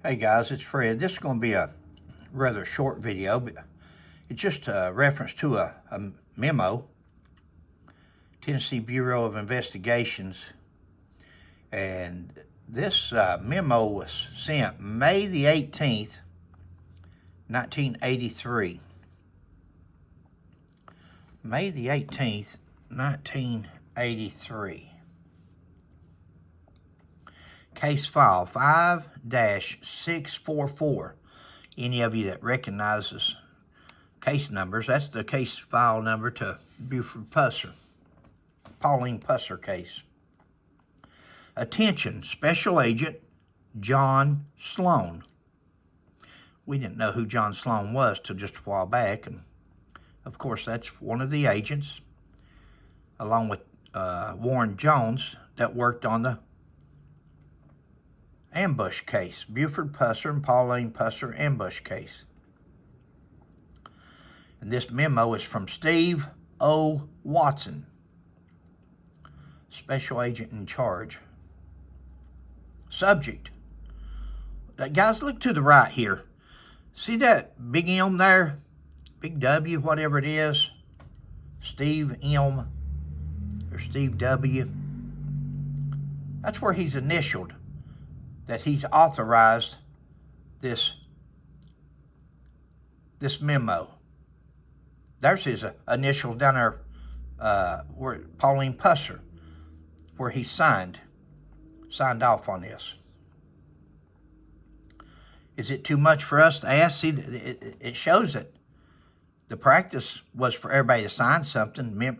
Hey guys, it's Fred. This is going to be a rather short video, but it's just a reference to a memo, Tennessee Bureau of Investigations, and this memo was sent May the 18th, 1983. May the 18th, 1983. Case file 5-644. Any of you that recognizes case numbers, that's the case file number to Buford Pusser, Pauline Pusser case. Attention, Special Agent John Sloan. We didn't know who John Sloan was till just a while back, and of course that's one of the agents, along with Warren Jones, that worked on the ambush case, Buford Pusser and Pauline Pusser ambush case. And this memo is from Steve O. Watson, Special Agent in charge. Subject. Guys, look to the right here. See that big M there? Big W, whatever it is. Steve M. or Steve W. That's where he's initialed that he's authorized this memo. There's his initials down there, where Pauline Pusser, where he signed off on this. Is it too much for us to ask? See, it shows that the practice was for everybody to sign something.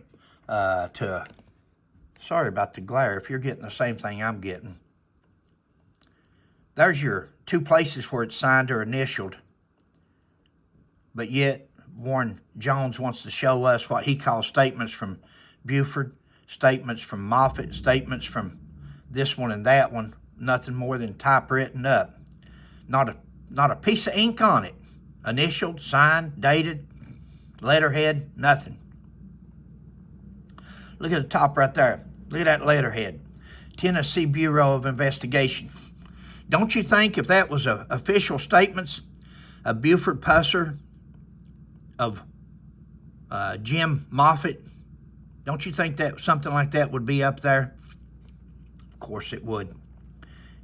Sorry about the glare. If you're getting the same thing I'm getting. There's your two places where it's signed or initialed. But yet, Warren Jones wants to show us what he calls statements from Buford, statements from Moffett, statements from this one and that one. Nothing more than typewritten up. Not a piece of ink on it. Initialed, signed, dated, letterhead, nothing. Look at the top right there. Look at that letterhead. Tennessee Bureau of Investigation. Don't you think if that was official statements of Buford Pusser, of Jim Moffett, don't you think that something like that would be up there? Of course it would.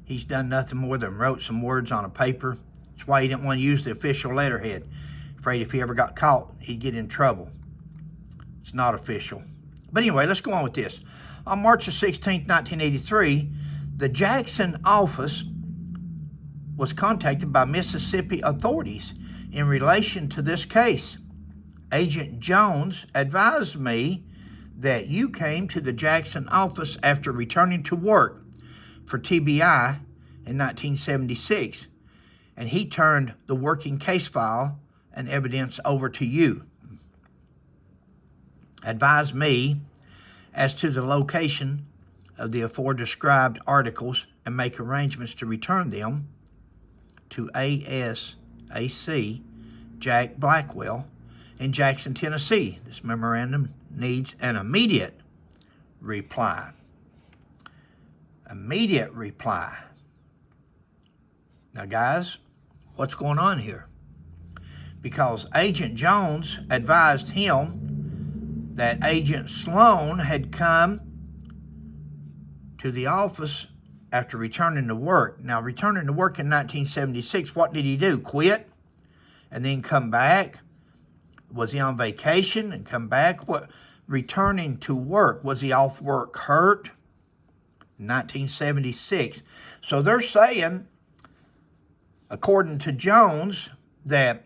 He's done nothing more than wrote some words on a paper. That's why he didn't want to use the official letterhead. Afraid if he ever got caught, he'd get in trouble. It's not official. But anyway, let's go on with this. On March the 16th, 1983, the Jackson office was contacted by Mississippi authorities in relation to this case. Agent Jones advised me that you came to the Jackson office after returning to work for TBI in 1976, and he turned the working case file and evidence over to you. Advised me as to the location of the aforedescribed articles and make arrangements to return them to ASAC Jack Blackwell in Jackson, Tennessee. This memorandum needs an immediate reply. Immediate reply. Now, guys, what's going on here? Because Agent Jones advised him that Agent Sloan had come to the office after returning to work. Now, returning to work in 1976, what did he do? Quit? And then come back? Was he on vacation and come back? What? Returning to work. Was he off work hurt? 1976. So they're saying, according to Jones, that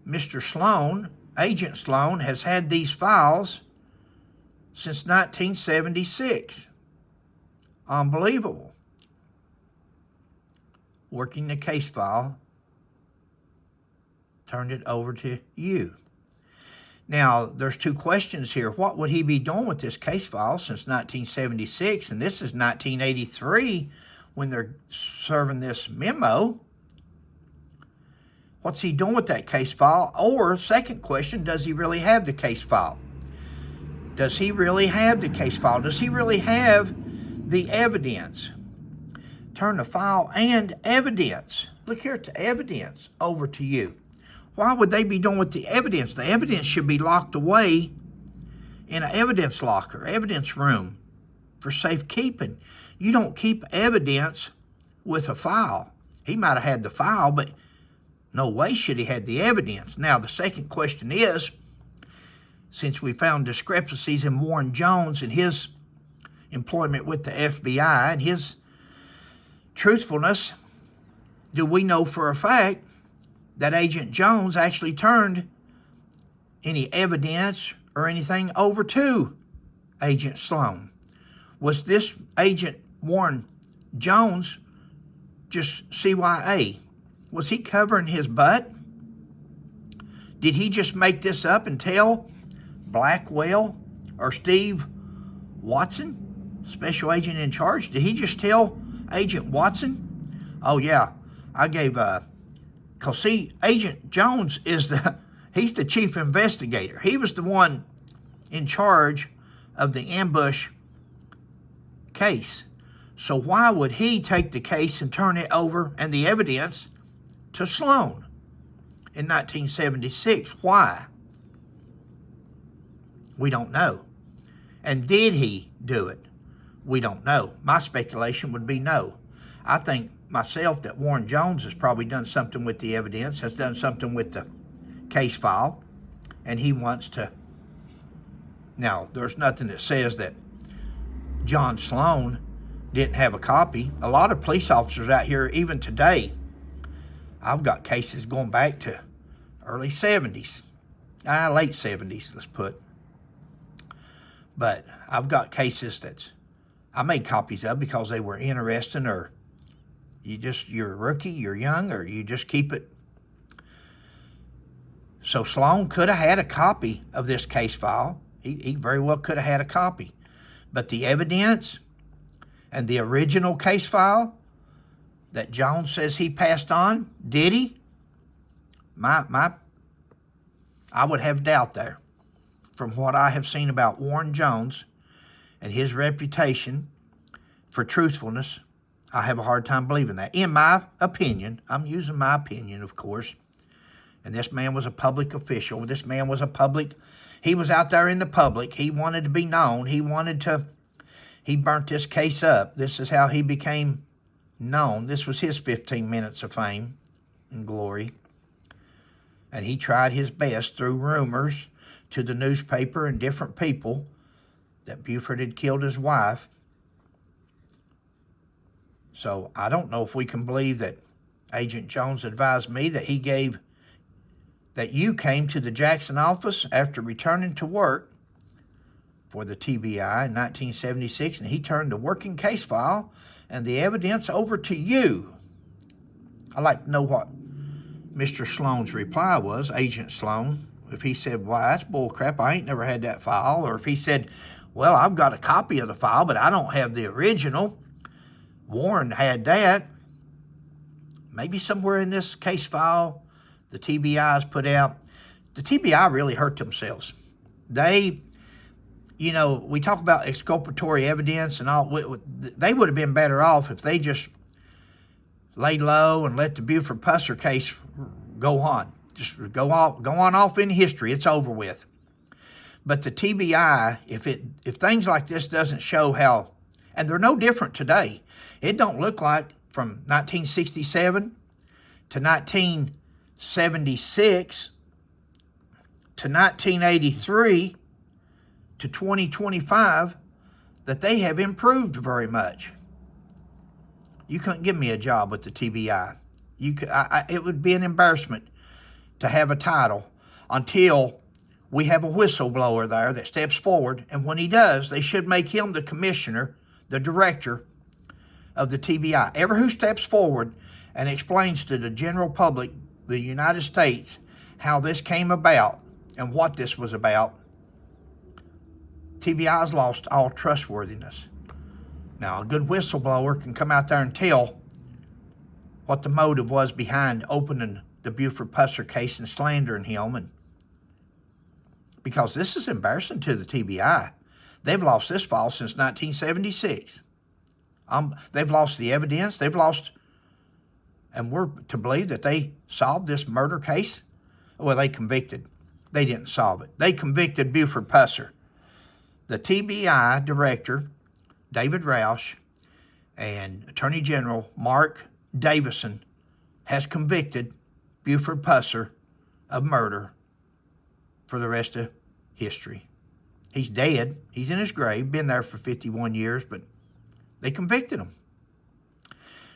Mr. Sloan, Agent Sloan, has had these files since 1976. Unbelievable. Working the case file, turned it over to you. Now, there's two questions here. What would he be doing with this case file since 1976? And this is 1983 when they're serving this memo. What's he doing with that case file? Or, second question, does he really have the case file? Does he really have the case file? Does he really have the evidence turn the file and evidence, look here at the evidence, over to you. Why would they be doing with the evidence? The evidence should be locked away in an evidence locker, evidence room for safekeeping. You don't keep evidence with a file. He might have had the file, but no way should he had the evidence. Now, the second question is, since we found discrepancies in Warren Jones and his employment with the FBI and his truthfulness, do we know for a fact that Agent Jones actually turned any evidence or anything over to Agent Sloan? Was this Agent Warren Jones just CYA? Was he covering his butt? Did he just make this up and tell Blackwell or Steve Watson, special agent in charge? Did he just tell Agent Watson, oh yeah, I gave, cause see, Agent Jones is he's the chief investigator. He was the one in charge of the ambush case. So why would he take the case and turn it over and the evidence to Sloan in 1976? Why? We don't know. And did he do it? We don't know. My speculation would be no. I think myself that Warren Jones has probably done something with the evidence, has done something with the case file, and he wants to. Now, there's nothing that says that John Sloan didn't have a copy. A lot of police officers out here, even today, I've got cases going back to early 70s, late 70s, let's put. But I've got cases that I made copies of because they were interesting, or you're a rookie, you're young, or you just keep it. So Sloan could have had a copy of this case file. He very well could have had a copy. But the evidence and the original case file that Jones says he passed on, did he? I would have doubt there. From what I have seen about Warren Jones and his reputation for truthfulness, I have a hard time believing that. In my opinion, I'm using my opinion, of course, and this man was a public official. This man was he was out there in the public. He wanted to be known. He burnt this case up. This is how he became known. This was his 15 minutes of fame and glory. And he tried his best through rumors to the newspaper and different people that Buford had killed his wife. So I don't know if we can believe that Agent Jones advised me that you came to the Jackson office after returning to work for the TBI in 1976, and he turned the working case file and the evidence over to you. I'd like to know what Mr. Sloan's reply was, Agent Sloan. If he said, well, that's bull crap, I ain't never had that file. Or if he said, well, I've got a copy of the file, but I don't have the original. Warren had that. Maybe somewhere in this case file the TBI's put out. The TBI really hurt themselves. They, we talk about exculpatory evidence and all. They would have been better off if they just laid low and let the Buford Pusser case go on. Just go on off in history. It's over with. But the TBI, if things like this doesn't show how, and they're no different today. It don't look like from 1967 to 1976 to 1983 to 2025 that they have improved very much. You couldn't give me a job with the TBI. It would be an embarrassment to have a title until we have a whistleblower there that steps forward, and when he does, they should make him the commissioner, the director of the TBI. Ever who steps forward and explains to the general public, the United States, how this came about and what this was about, TBI has lost all trustworthiness. Now, a good whistleblower can come out there and tell what the motive was behind opening the Buford Pusser case and slandering him, and because this is embarrassing to the TBI. They've lost this file since 1976. They've lost the evidence. They've lost, and we're to believe that they solved this murder case. Well, they convicted. They didn't solve it. They convicted Buford Pusser. The TBI director, David Roush, and Attorney General Mark Davison has convicted Buford Pusser of murder for the rest of history. He's dead. He's in his grave. Been there for 51 years, but they convicted him.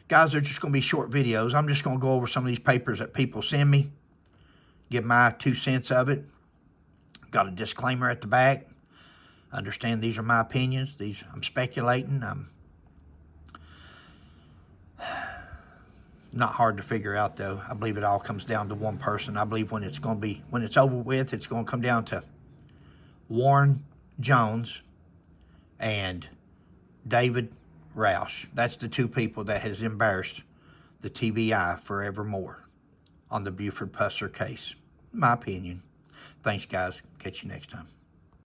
Guys, they're just going to be short videos. I'm just going to go over some of these papers that people send me, give my 2 cents of it. Got a disclaimer at the back. Understand these are my opinions. I'm speculating. I'm not hard to figure out, though. I believe it all comes down to one person. I believe when it's over with, it's going to come down to Warren Jones and David Roush. That's the 2 people that has embarrassed the TBI forevermore on the Buford Pusser case. My opinion. Thanks, guys. Catch you next time.